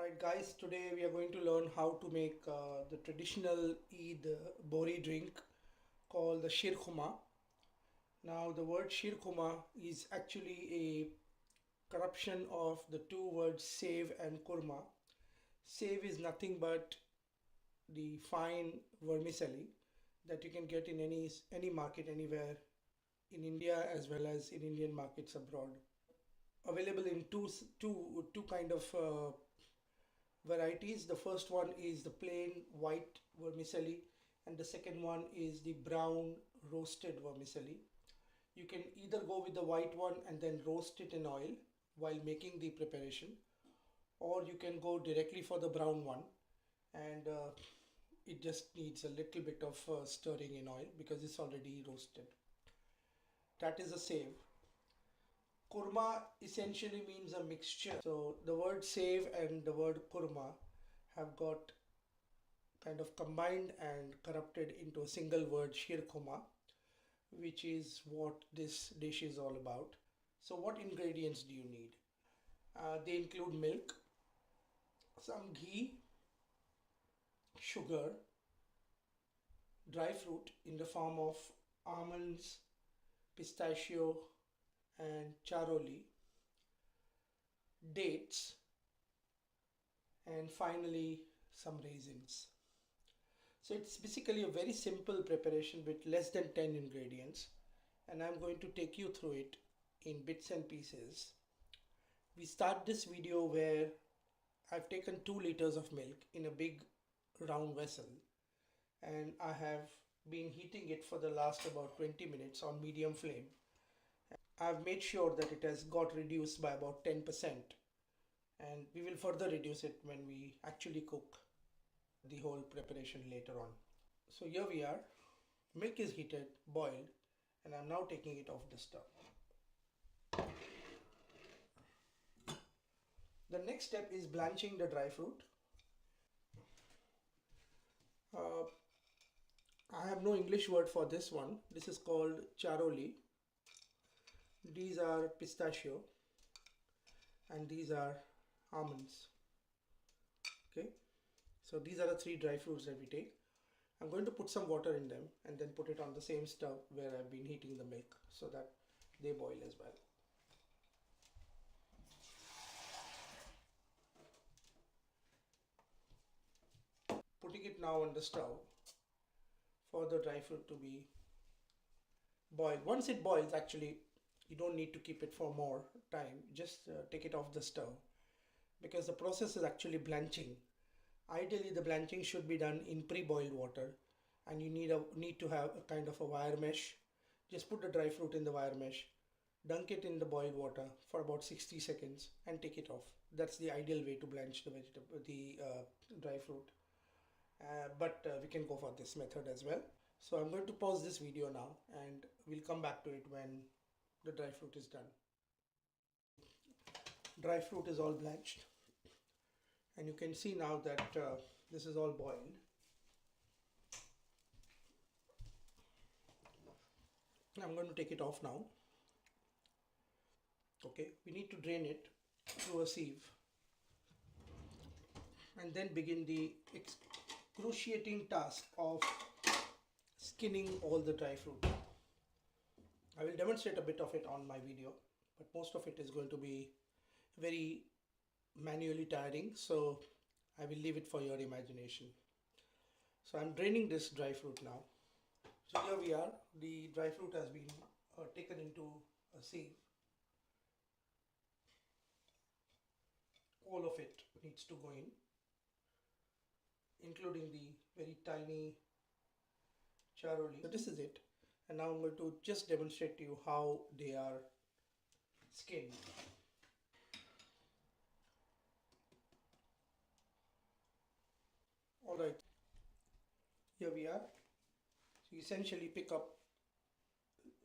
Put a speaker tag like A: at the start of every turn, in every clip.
A: Alright guys, today we are going to learn how to make the traditional Eid Bohri drink called the Shirkhuma. Now the word Shirkhuma is actually a corruption of the two words save and kurma. Save is nothing but the fine vermicelli that you can get in any market anywhere in India as well as in Indian markets abroad. Available in two kind of varieties. The first one is the plain white vermicelli, and the second one is the brown roasted vermicelli. You can either go with the white one and then roast it in oil while making the preparation, or you can go directly for the brown one, and it just needs a little bit of stirring in oil because it's already roasted. That is a save. Kurma essentially means a mixture. So the word save and the word kurma have got kind of combined and corrupted into a single word shirkhuma, which is what this dish is all about. So what ingredients do you need? They include milk, some ghee, sugar, dry fruit in the form of almonds, pistachio, and charoli, dates, and finally some raisins. So it's basically a very simple preparation with less than 10 ingredients, and I'm going to take you through it in bits and pieces. We start this video where I've taken 2 liters of milk in a big round vessel, and I have been heating it for the last about 20 minutes on medium flame. I've made sure that it has got reduced by about 10%, and we will further reduce it when we actually cook the whole preparation later on. So here we are, milk is heated, boiled, and I'm now taking it off the stove. The next step is blanching the dry fruit. I have no English word for this one. This is called charoli. These are pistachio and these are almonds. Okay, so these are the 3 dry fruits that we take. I'm going to put some water in them and then put it on the same stove where I've been heating the milk so that they boil as well. Putting it now on the stove for the dry fruit to be boiled. Once it boils, actually you don't need to keep it for more time. Just take it off the stove because the process is actually blanching. Ideally the blanching should be done in pre-boiled water, and you need to have a kind of a wire mesh. Just put the dry fruit in the wire mesh, dunk it in the boiled water for about 60 seconds and take it off. That's the ideal way to blanch the dry fruit. But we can go for this method as well. So I'm going to pause this video now and we'll come back to it when the dry fruit is done. Dry fruit is all blanched, and you can see now that this is all boiled. I'm going to take it off now. Okay, we need to drain it through a sieve and then begin the excruciating task of skinning all the dry fruit. I will demonstrate a bit of it on my video, but most of it is going to be very manually tiring, so I will leave it for your imagination. So I'm draining this dry fruit now. So here we are, the dry fruit has been taken into a sieve. All of it needs to go in, including the very tiny charoli. So this is it, and now I'm going to just demonstrate to you how they are skinned. Alright, here we are. So you essentially pick up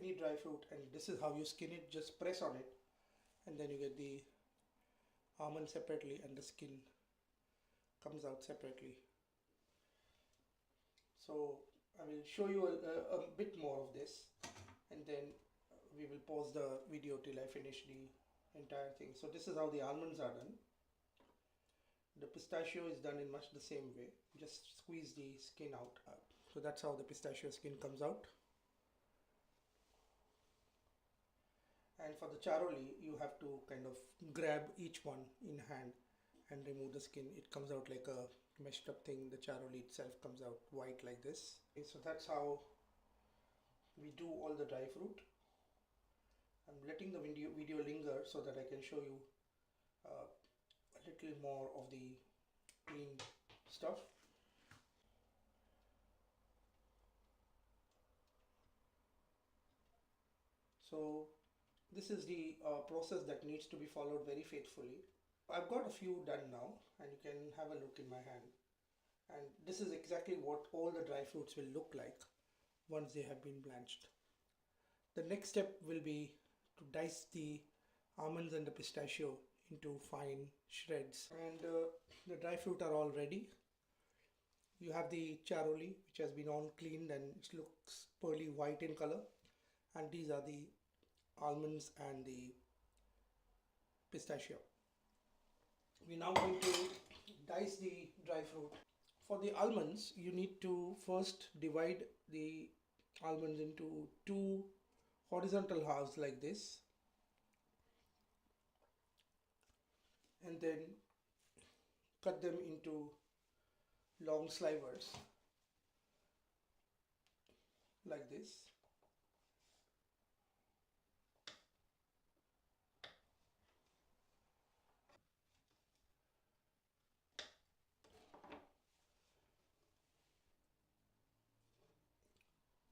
A: any dry fruit and this is how you skin it. Just press on it and then you get the almond separately and the skin comes out separately. So I will show you a bit more of this, and then we will pause the video till I finish the entire thing. So this is how the almonds are done. The pistachio is done in much the same way. Just squeeze the skin out. So that's how the pistachio skin comes out. And for the charoli, you have to kind of grab each one in hand and remove the skin. It comes out like a meshed up thing. The charoli itself comes out white like this. Okay, so that's how we do all the dry fruit. I'm letting the video linger so that I can show you a little more of the clean stuff. So this is the process that needs to be followed very faithfully. I've got a few done now, and you can have a look in my hand. And this is exactly what all the dry fruits will look like once they have been blanched. The next step will be to dice the almonds and the pistachio into fine shreds. And the dry fruit are all ready. You have the charoli, which has been all cleaned and it looks pearly white in color. And these are the almonds and the pistachio. We're now going to dice the dry fruit. For the almonds, you need to first divide the almonds into two horizontal halves like this, and then cut them into long slivers like this.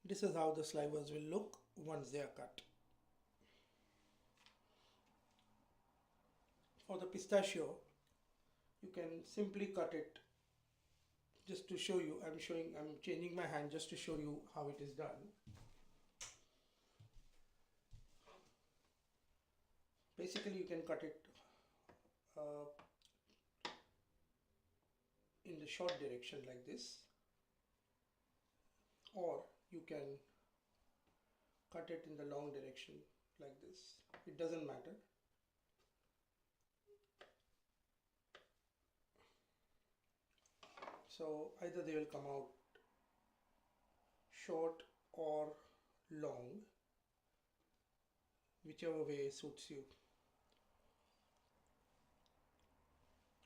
A: This is how the slivers will look once they are cut. For the pistachio, you can simply cut it. Just to show you, I'm changing my hand just to show you how it is done. Basically, you can cut it in the short direction like this, or you can cut it in the long direction like this. It doesn't matter. So either they will come out short or long, whichever way suits you.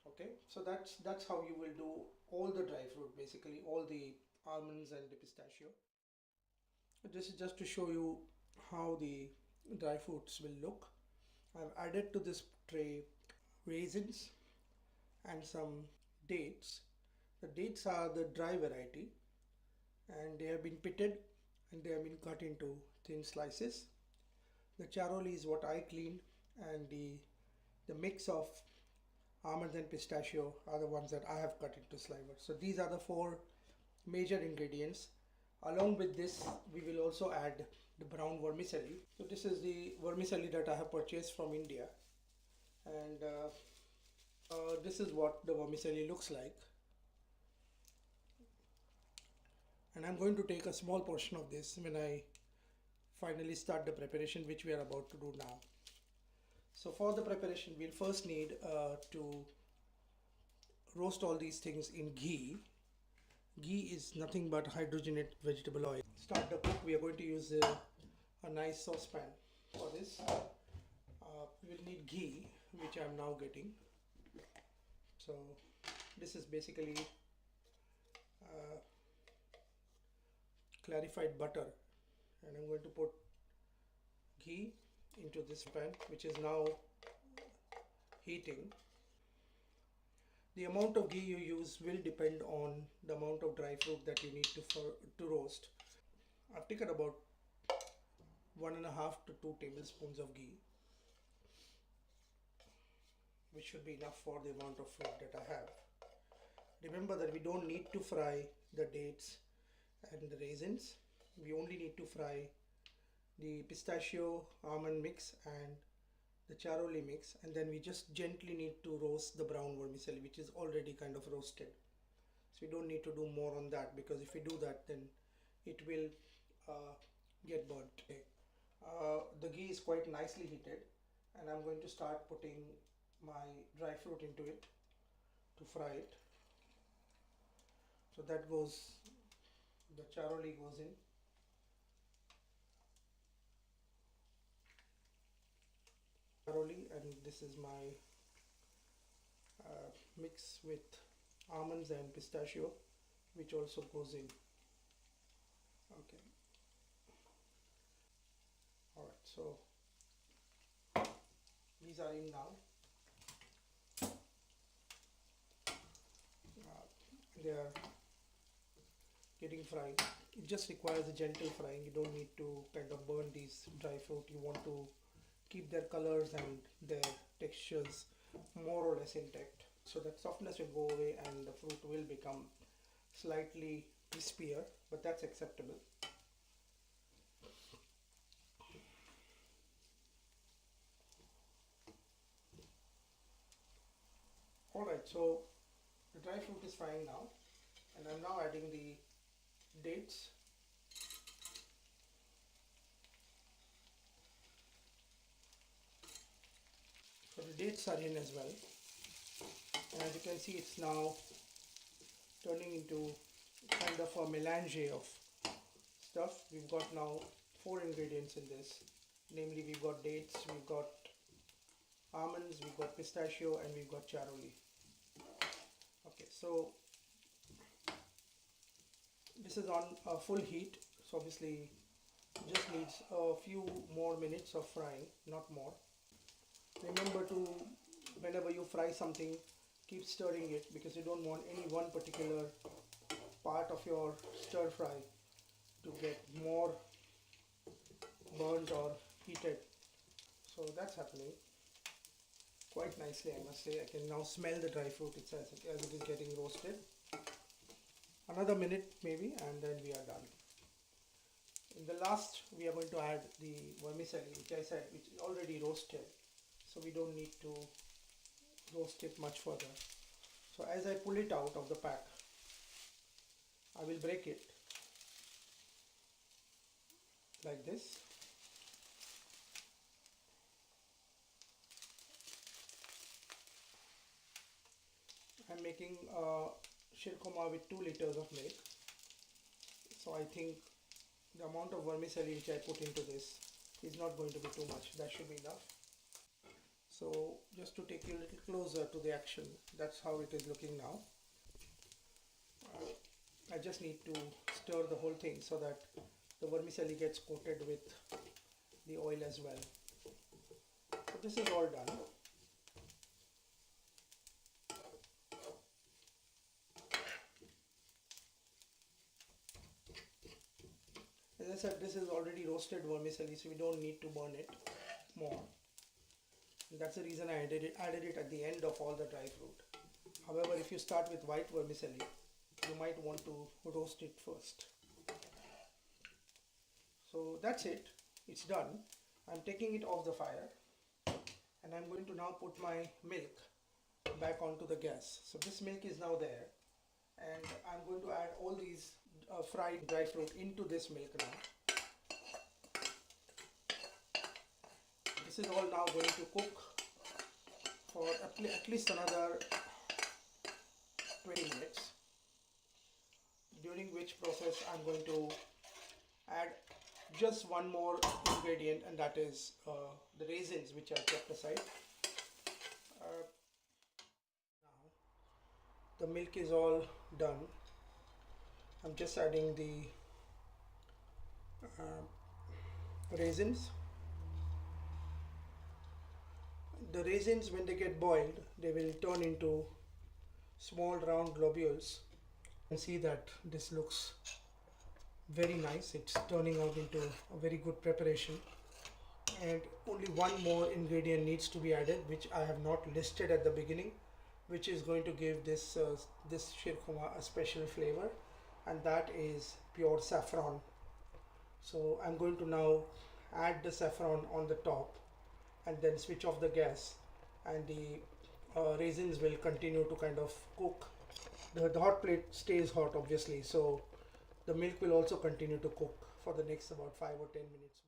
A: Okay, so that's how you will do all the dry fruit, basically all the almonds and the pistachio. This is just to show you how the dry fruits will look. I've added to this tray raisins and some dates. The dates are the dry variety, and they have been pitted and they have been cut into thin slices. The charoli is what I cleaned, and the mix of almonds and pistachio are the ones that I have cut into slivers. So these are the four major ingredients. Along with this, we will also add the brown vermicelli. So this is the vermicelli that I have purchased from India, and this is what the vermicelli looks like. And I'm going to take a small portion of this when I finally start the preparation, which we are about to do now. So for the preparation, we'll first need to roast all these things in ghee. Ghee is nothing but hydrogenated vegetable oil. Start the cook. We are going to use a nice saucepan for this. We'll need ghee, which I'm now getting. So this is basically clarified butter, and I'm going to put ghee into this pan, which is now heating. The amount of ghee you use will depend on the amount of dry fruit that you need to roast. I've taken about 1.5 to 2 tablespoons of ghee, which should be enough for the amount of fruit that I have. Remember that we don't need to fry the dates and the raisins. We only need to fry the pistachio almond mix and the charoli mix, and then we just gently need to roast the brown vermicelli, which is already kind of roasted. So we don't need to do more on that, because if we do that, then it will get burnt. The ghee is quite nicely heated, and I'm going to start putting my dry fruit into it. to fry it. So that goes, the charoli goes in. Charoli, and this is my mix with almonds and pistachio, which also goes in. Okay. All right. So these are in now. They are getting fried. It just requires a gentle frying. You don't need to kind of burn these dry fruit. You want to keep their colors and their textures more or less intact. So that softness will go away and the fruit will become slightly crispier, but that's acceptable. Alright, so the dry fruit is frying now, and I'm now adding the dates. So the dates are in as well, and as you can see, it's now turning into kind of a melange of stuff. We've got now 4 ingredients in this, namely we've got dates, we've got almonds, we've got pistachio, and we've got charoli. Okay, so this is on full heat, so obviously just needs a few more minutes of frying, not more. Remember to, whenever you fry something, keep stirring it, because you don't want any one particular part of your stir fry to get more burnt or heated. So that's happening quite nicely, I must say. I can now smell the dry fruit itself as it is getting roasted. Another minute maybe, and then we are done. In the last, we are going to add the vermicelli, which I said, which is already roasted, so we don't need to roast it much further. So as I pull it out of the pack, I will break it like this. I'm making shirkhuma with 2 liters of milk, so I think the amount of vermicelli which I put into this is not going to be too much. That should be enough. So just to take you a little closer to the action, that's how it is looking now. I just need to stir the whole thing so that the vermicelli gets coated with the oil as well. So this is all done. As I said, this is already roasted vermicelli, so we don't need to burn it more. And that's the reason I added it at the end of all the dry fruit. However, if you start with white vermicelli, you might want to roast it first. So that's it. It's done. I'm taking it off the fire, and I'm going to now put my milk back onto the gas. So this milk is now there, and I'm going to add all these fried dry fruit into this milk now. This is all now going to cook for at least another 20 minutes, during which process I'm going to add just one more ingredient, and that is the raisins, which I kept aside. Now the milk is all done. I'm just adding the raisins. The raisins, when they get boiled, they will turn into small round globules. You can see that this looks very nice. It's turning out into a very good preparation, and only one more ingredient needs to be added, which I have not listed at the beginning, which is going to give this shirkhuma a special flavor, and that is pure saffron. So I'm going to now add the saffron on the top and then switch off the gas, and the raisins will continue to kind of cook. The hot plate stays hot obviously, so the milk will also continue to cook for the next about 5 or 10 minutes.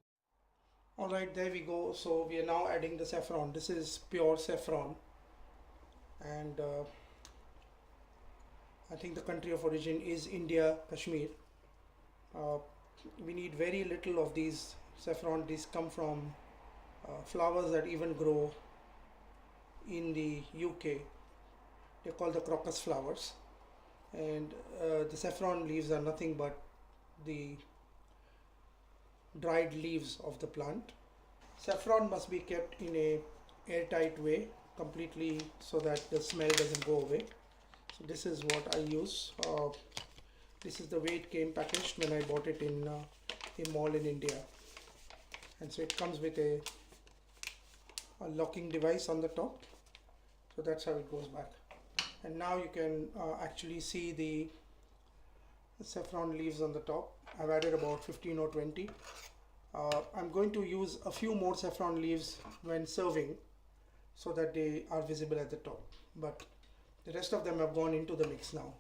A: Alright, there we go. So we are now adding the saffron. This is pure saffron, and I think the country of origin is India, Kashmir. Uh, we need very little of these saffron. These come from flowers that even grow in the UK. They're called the crocus flowers, and the saffron leaves are nothing but the dried leaves of the plant. Saffron must be kept in a airtight way completely so that the smell doesn't go away. So this is what I use. This is the way it came packaged when I bought it in a mall in India, and so it comes with a locking device on the top. So that's how it goes back. And now you can actually see the saffron leaves on the top. I've added about 15 or 20. I'm going to use a few more saffron leaves when serving so that they are visible at the top, but the rest of them have gone into the mix now,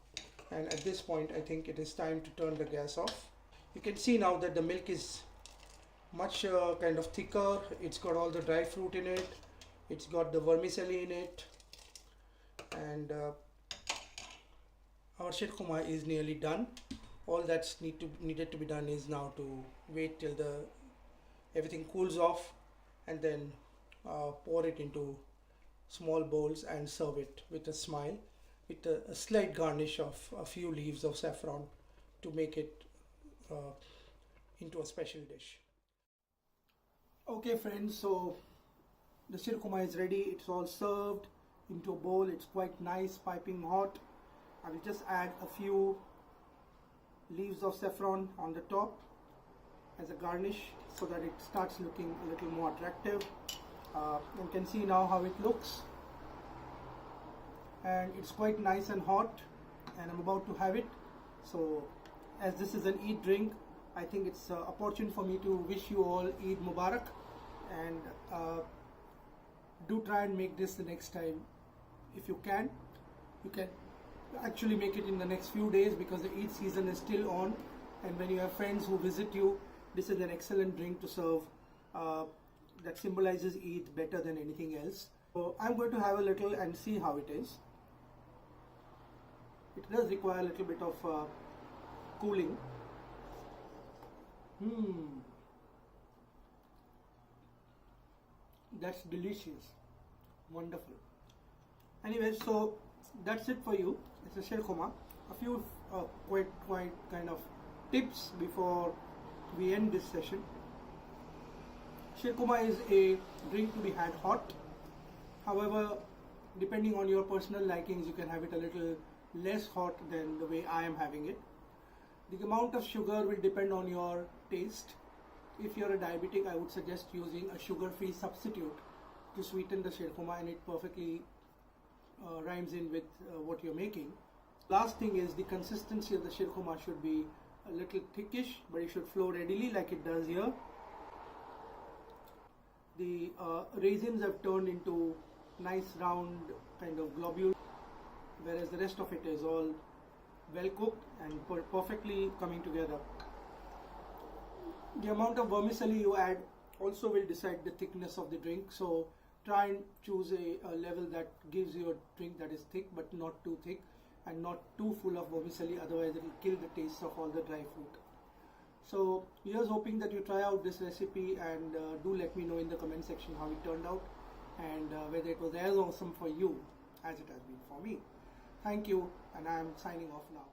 A: and at this point I think it is time to turn the gas off. You can see now that the milk is much kind of thicker. It's got all the dry fruit in it, it's got the vermicelli in it, and our shirkhuma is nearly done. All that's needed to be done is now to wait till everything cools off, and then pour it into small bowls and serve it with a smile, with a slight garnish of a few leaves of saffron to make it into a special dish. Okay friends, so the shirkhuma is ready. It's all served into a bowl. It's quite nice, piping hot. I will just add a few leaves of saffron on the top as a garnish so that it starts looking a little more attractive. You can see now how it looks, and it's quite nice and hot, and I'm about to have it. So as this is an Eid drink, I think it's opportune for me to wish you all Eid Mubarak, and do try and make this the next time if you can. You can actually make it in the next few days because the Eid season is still on, and when you have friends who visit you, this is an excellent drink to serve that symbolizes Eid better than anything else. So I'm going to have a little and see how it is. It does require a little bit of cooling. That's delicious, wonderful. Anyway, so that's it for you. It's a shirkhuma. A few quite kind of tips before we end this session. Shirkhuma is a drink to be had hot. However, depending on your personal likings, you can have it a little less hot than the way I am having it. The amount of sugar will depend on your taste. If you're a diabetic, I would suggest using a sugar-free substitute to sweeten the shirkhuma, and it perfectly rhymes in with what you're making. Last thing is the consistency of the shirkhuma should be a little thickish, but it should flow readily like it does here. The raisins have turned into nice round kind of globules, whereas the rest of it is all well cooked and perfectly coming together. The amount of vermicelli you add also will decide the thickness of the drink, so try and choose a level that gives you a drink that is thick but not too thick and not too full of vermicelli, otherwise it will kill the taste of all the dry fruit. So here's hoping that you try out this recipe, and do let me know in the comment section how it turned out and whether it was as awesome for you as it has been for me. Thank you, and I am signing off now.